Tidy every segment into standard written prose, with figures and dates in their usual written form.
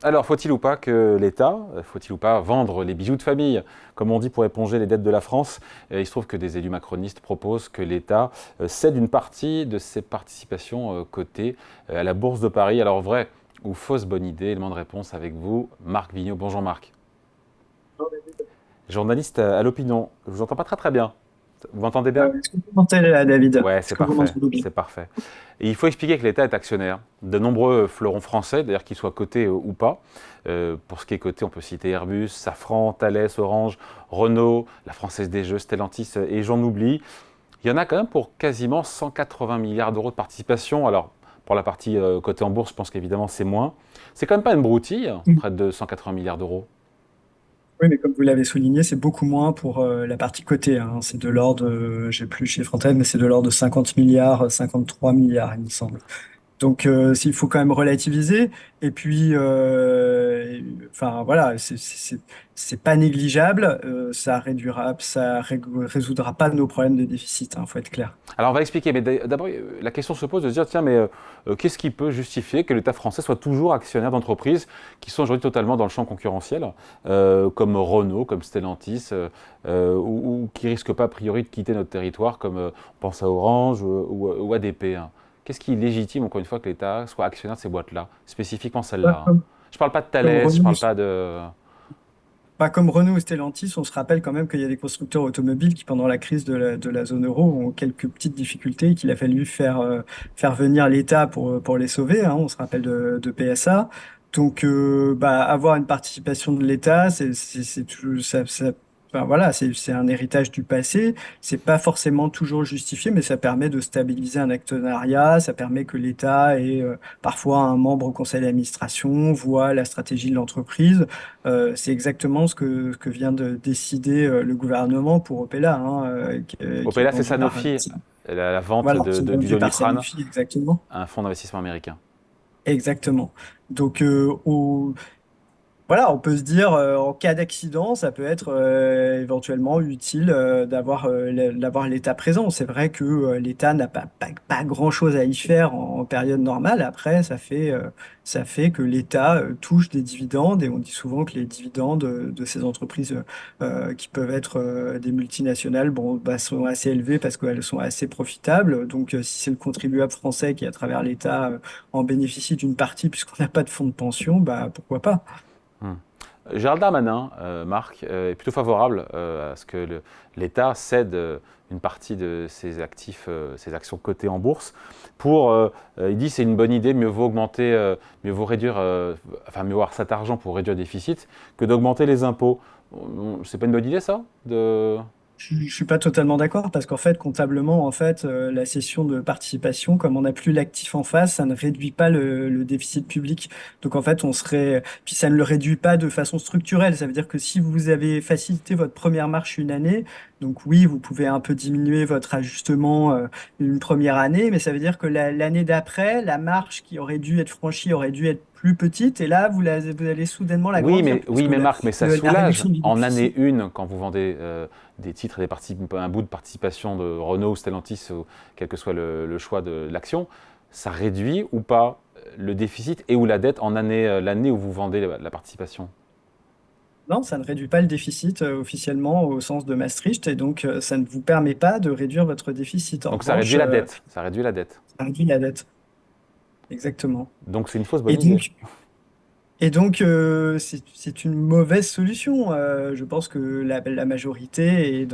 Alors, faut-il ou pas que l'État, faut-il ou pas vendre les bijoux de famille, comme on dit, pour éponger les dettes de la France? Il se trouve que des élus macronistes proposent que l'État cède une partie de ses participations cotées à la Bourse de Paris. Alors, vraie ou fausse bonne idée? Élément de réponse avec vous, Marc Vigneault. Bonjour Marc. Journaliste à l'Opinion. Je vous entends pas très très bien. Vous m'entendez bien? Est-ce que vous m'entendez là, David? Ouais, Est-ce c'est que vous parfait, m'entendez bien? c'est parfait. Et il faut expliquer que l'État est actionnaire de nombreux fleurons français, d'ailleurs qu'ils soient cotés ou pas. Pour ce qui est coté, on peut citer Airbus, Safran, Thales, Orange, Renault, la Française des Jeux, Stellantis, et j'en oublie. Il y en a quand même pour quasiment 180 milliards d'euros de participation. Alors, pour la partie cotée en bourse, je pense qu'évidemment c'est moins. C'est quand même pas une broutille, Mm. près de 180 milliards d'euros. Oui, mais comme vous l'avez souligné, c'est beaucoup moins pour la partie cotée, hein. C'est de l'ordre, j'ai plus le chiffre en tête, mais c'est de l'ordre de 50 milliards, 53 milliards, il me semble. Donc, s'il faut quand même relativiser. Et puis, enfin voilà, c'est pas négligeable. Ça résoudra pas nos problèmes de déficit. Faut être clair. Alors on va expliquer, mais d'abord la question se pose de se dire, tiens, mais qu'est-ce qui peut justifier que l'État français soit toujours actionnaire d'entreprises qui sont aujourd'hui totalement dans le champ concurrentiel, comme Renault, comme Stellantis, ou qui risquent pas a priori de quitter notre territoire, comme on pense à Orange ou ADP, hein. Qu'est-ce qui légitime, encore une fois, que l'État soit actionnaire de ces boîtes-là, spécifiquement Pas celles-là, hein? Comme, Je ne parle pas de comme Thales, je ne Renault, parle pas de... pas comme Renault ou Stellantis, on se rappelle quand même qu'il y a des constructeurs automobiles qui, pendant la crise de la zone euro, ont quelques petites difficultés et qu'il a fallu faire venir l'État pour les sauver, hein. On se rappelle de PSA. Donc, avoir une participation de l'État, enfin, voilà, c'est un héritage du passé. C'est pas forcément toujours justifié, mais ça permet de stabiliser un actionnariat. Ça permet que l'État ait parfois un membre au conseil d'administration, voit la stratégie de l'entreprise. C'est exactement ce que vient de décider le gouvernement pour Opella, hein, qui est Opella, c'est vendu par, Sanofi, la vente voilà, qui est du vendu par Doliprane Sanofi, exactement. à un fonds d'investissement américain. Exactement. Donc, voilà, on peut se dire, en cas d'accident, ça peut être éventuellement utile d'avoir l'État présent. C'est vrai que l'État n'a pas grand-chose à y faire en période normale. Après, ça fait que l'État touche des dividendes et on dit souvent que les dividendes de ces entreprises qui peuvent être des multinationales, bon, bah, sont assez élevés parce qu'elles sont assez profitables. Donc, si c'est le contribuable français qui, à travers l'État, en bénéficie d'une partie puisqu'on n'a pas de fonds de pension, bah, pourquoi pas? Hmm. Gérald Darmanin, Marc, est plutôt favorable à ce que l'État cède une partie de ses actifs, ses actions cotées en bourse. Il dit c'est une bonne idée, mieux vaut augmenter, mieux vaut réduire, enfin mieux avoir cet argent pour réduire le déficit que d'augmenter les impôts. C'est pas une bonne idée ça de... Je suis pas totalement d'accord parce qu'en fait, comptablement, en fait, la cession de participation, comme on n'a plus l'actif en face, ça ne réduit pas le déficit public. Donc en fait, puis ça ne le réduit pas de façon structurelle. Ça veut dire que si vous avez facilité votre première marche une année, donc oui, vous pouvez un peu diminuer votre ajustement une première année, mais ça veut dire que l'année d'après, la marche qui aurait dû être franchie aurait dû être plus petite et là, vous allez soudainement l'agrandir Oui, puisque mais Marc, mais ça la soulage réduction du en année déficit. 1 quand vous vendez des titres et un bout de participation de Renault ou Stellantis, ou quel que soit le choix de l'action, ça réduit ou pas le déficit et ou la dette en année, l'année où vous vendez la participation? Non, ça ne réduit pas le déficit officiellement au sens de Maastricht et donc ça ne vous permet pas de réduire votre déficit. En Donc ça revanche, réduit la dette, ça réduit la dette. ça réduit la dette. Exactement. Donc c'est une fausse Et bonne idée. donc, c'est une mauvaise solution. Je pense que la majorité est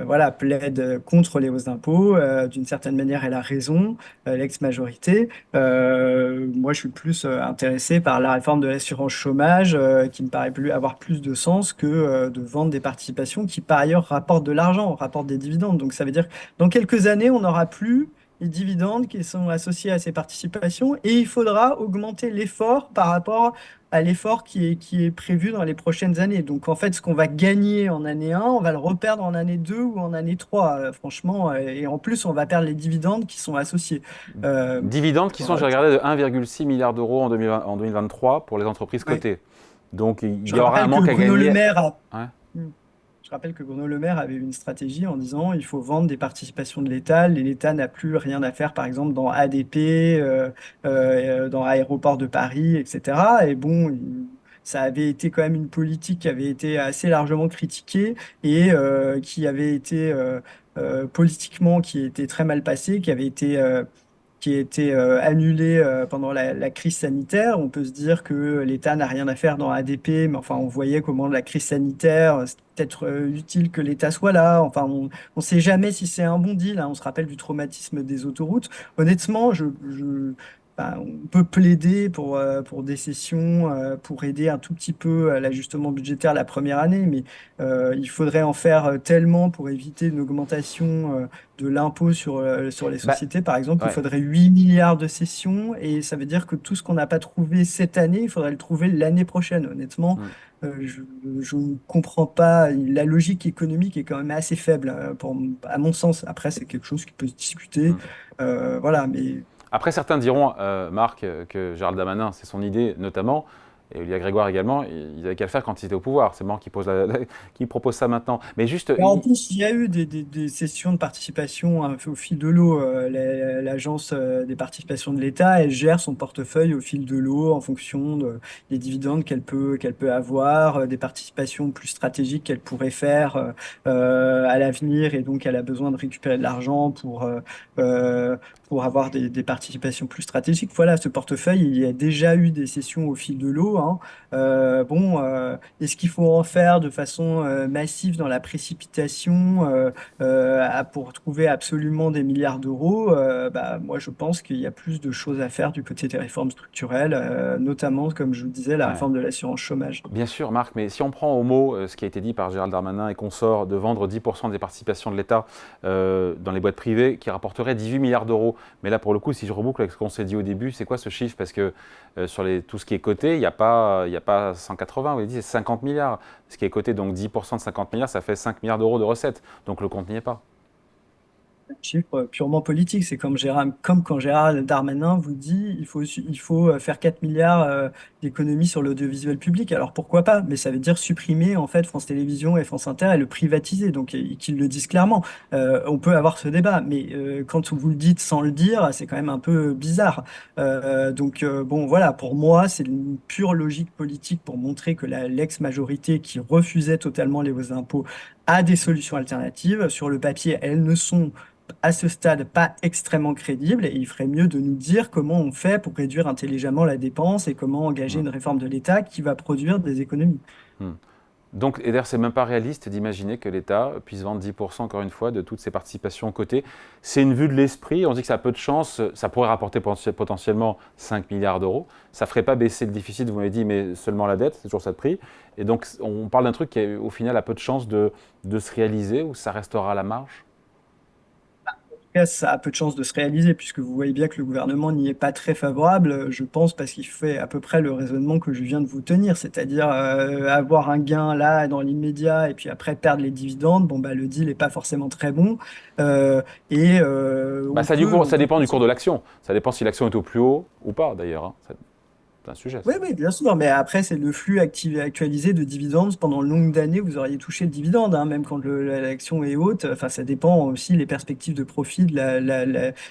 voilà, plaide contre les hausses d'impôts. D'une certaine manière, elle a raison, l'ex-majorité. Moi, je suis plus intéressé par la réforme de l'assurance chômage, qui me paraît avoir plus de sens que de vendre des participations qui, par ailleurs, rapportent de l'argent, rapportent des dividendes. Donc, ça veut dire que dans quelques années, on n'aura plus les dividendes qui sont associés à ces participations et il faudra augmenter l'effort par rapport à l'effort qui est prévu dans les prochaines années. Donc en fait, ce qu'on va gagner en année 1, on va le reperdre en année 2 ou en année 3, franchement. Et en plus, on va perdre les dividendes qui sont associés. Euh, Dividendes qui sont, j'ai regardé, de 1,6 milliard d'euros en 2023 pour les entreprises ouais. cotées. Donc il Je y aura un rappelle que manque à Bruno Le gagner. Maire a, Ouais. Je rappelle que Bruno Le Maire avait une stratégie en disant il faut vendre des participations de l'État. L'État n'a plus rien à faire, par exemple, dans ADP, dans Aéroport de Paris, etc. Et bon, ça avait été quand même une politique qui avait été assez largement critiquée et qui avait été politiquement, qui était très mal passée, qui a été annulé pendant la crise sanitaire. On peut se dire que l'État n'a rien à faire dans ADP, mais enfin, on voyait comment la crise sanitaire, c'est peut-être utile que l'État soit là. Enfin, on ne sait jamais si c'est un bon deal, hein. On se rappelle du traumatisme des autoroutes. Honnêtement, enfin, on peut plaider pour des cessions, pour aider un tout petit peu à l'ajustement budgétaire la première année, mais il faudrait en faire tellement pour éviter une augmentation de l'impôt sur les Bah, sociétés, par exemple. Il ouais. faudrait 8 milliards de cessions et ça veut dire que tout ce qu'on n'a pas trouvé cette année, il faudrait le trouver l'année prochaine. Honnêtement, Hmm, je ne comprends pas. La logique économique est quand même assez faible, à mon sens. Après, c'est quelque chose qui peut se discuter. hmm. Voilà, mais Après, certains diront, Marc, que Gérald Darmanin, c'est son idée notamment, et Olivia Grégoire également, ils n'avaient qu'à le faire quand ils étaient au pouvoir. C'est marrant qu'ils proposent ça maintenant. Mais juste, mais en plus, il y a eu des sessions de participation hein, au fil de l'eau. L'agence des participations de l'État, elle gère son portefeuille au fil de l'eau en fonction des dividendes qu'elle peut avoir, des participations plus stratégiques qu'elle pourrait faire à l'avenir. Et donc, elle a besoin de récupérer de l'argent euh, pour avoir des participations plus stratégiques. Voilà, ce portefeuille, il y a déjà eu des sessions au fil de l'eau, hein. Est-ce qu'il faut en faire de façon massive dans la précipitation pour trouver absolument des milliards d'euros? Bah, moi, je pense qu'il y a plus de choses à faire du côté des réformes structurelles, notamment, comme je vous disais, la ouais. réforme de l'assurance chômage. Bien sûr, Marc, mais si on prend au mot ce qui a été dit par Gérald Darmanin et consorts de vendre 10% des participations de l'État dans les boîtes privées qui rapporterait 18 milliards d'euros. Mais là, pour le coup, si je reboucle avec ce qu'on s'est dit au début, c'est quoi ce chiffre? Parce que sur tout ce qui est coté, il y a pas 180, vous avez dit, c'est 50 milliards. Ce qui est coté, donc 10% de 50 milliards, ça fait 5 milliards d'euros de recettes. Donc le compte n'y est pas. Un chiffre purement politique. C'est comme quand Gérard Darmanin vous dit il faut faire 4 milliards d'économies sur l'audiovisuel public. Alors pourquoi pas? Mais ça veut dire supprimer en fait France Télévisions et France Inter et le privatiser. Donc qu'ils le disent clairement. On peut avoir ce débat, mais quand vous le dites sans le dire, c'est quand même un peu bizarre. Bon, voilà, pour moi, c'est une pure logique politique pour montrer que l'ex-majorité qui refusait totalement les hausses d'impôts a des solutions alternatives. Sur le papier, elles ne sont à ce stade pas extrêmement crédible et il ferait mieux de nous dire comment on fait pour réduire intelligemment la dépense et comment engager Hmm, une réforme de l'État qui va produire des économies. hmm. Donc, et d'ailleurs, c'est même pas réaliste d'imaginer que l'État puisse vendre 10% encore une fois de toutes ses participations cotées. C'est une vue de l'esprit. On dit que ça a peu de chance. Ça pourrait rapporter potentiellement 5 milliards d'euros. Ça ferait pas baisser le déficit, vous m'avez dit, mais seulement la dette. C'est toujours ça de prix. Et donc, on parle d'un truc qui, au final, a peu de chance de se réaliser ou ça restera à la marge. Cas, ça a peu de chances de se réaliser puisque vous voyez bien que le gouvernement n'y est pas très favorable, je pense, parce qu'il fait à peu près le raisonnement que je viens de vous tenir, c'est-à-dire avoir un gain là dans l'immédiat et puis après perdre les dividendes. Bon, bah, le deal n'est pas forcément très bon. Bah, On ça peut dépend du cours de l'action. Ça dépend si l'action est au plus haut ou pas, d'ailleurs, hein. C'est un sujet, Oui, ça. oui, bien sûr, mais après, c'est le flux actualisé de dividendes. Pendant une longue d'années, vous auriez touché le dividende, hein, même quand l'action est haute. Enfin, ça dépend aussi les perspectives de profit.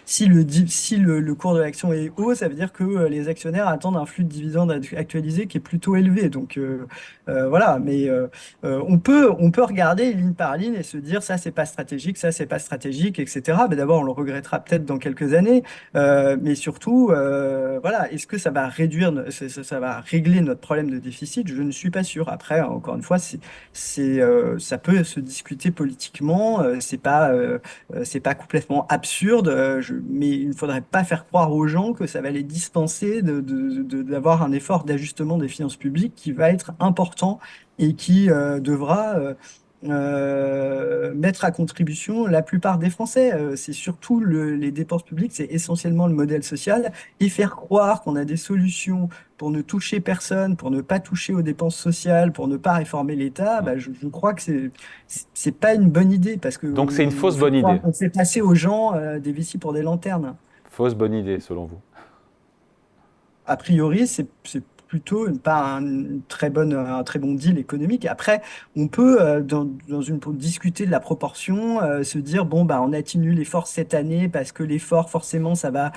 Si le cours de l'action est haut, ça veut dire que les actionnaires attendent un flux de dividendes actualisé qui est plutôt élevé. Voilà, mais on peut regarder ligne par ligne et se dire ça, c'est pas stratégique, ça, c'est pas stratégique, etc. Mais d'abord, on le regrettera peut-être dans quelques années. Mais surtout, voilà, est-ce que ça va ça va régler notre problème de déficit? Je ne suis pas sûr. Après, encore une fois, ça peut se discuter politiquement. C'est pas complètement absurde. Mais il ne faudrait pas faire croire aux gens que ça va les dispenser d'avoir un effort d'ajustement des finances publiques qui va être important et qui devra mettre à contribution la plupart des Français. C'est surtout les dépenses publiques, c'est essentiellement le modèle social et faire croire qu'on a des solutions pour ne toucher personne, pour ne pas toucher aux dépenses sociales, pour ne pas réformer l'État, Hmm. bah, je crois que c'est pas une bonne idée parce que Donc, c'est une fausse je bonne crois idée. qu'on fait passer aux gens des vessies pour des lanternes. Fausse bonne idée, selon vous. A priori, plutôt pas un très bon deal économique. Après, on peut, pour discuter de la proportion, se dire, bon, bah, on atténue l'effort cette année parce que l'effort, forcément, ça va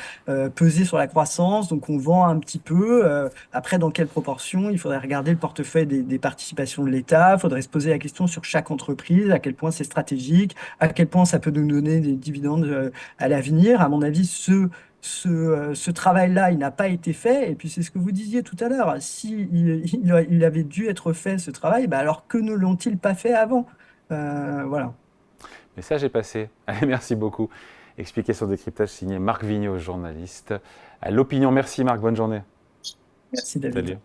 peser sur la croissance, donc on vend un petit peu. Après, dans quelle proportion? Il faudrait regarder le portefeuille des participations de l'État, il faudrait se poser la question sur chaque entreprise, à quel point c'est stratégique, à quel point ça peut nous donner des dividendes à l'avenir. À mon avis, ce travail-là, il n'a pas été fait. Et puis, c'est ce que vous disiez tout à l'heure. Si il avait dû être fait, ce travail, bah alors que ne l'ont-ils pas fait avant? Voilà. Message est passé. Allez, merci beaucoup. Explication décryptage signé Marc Vigneault, journaliste à l'Opinion. Merci Marc, bonne journée. Merci, David. Salut.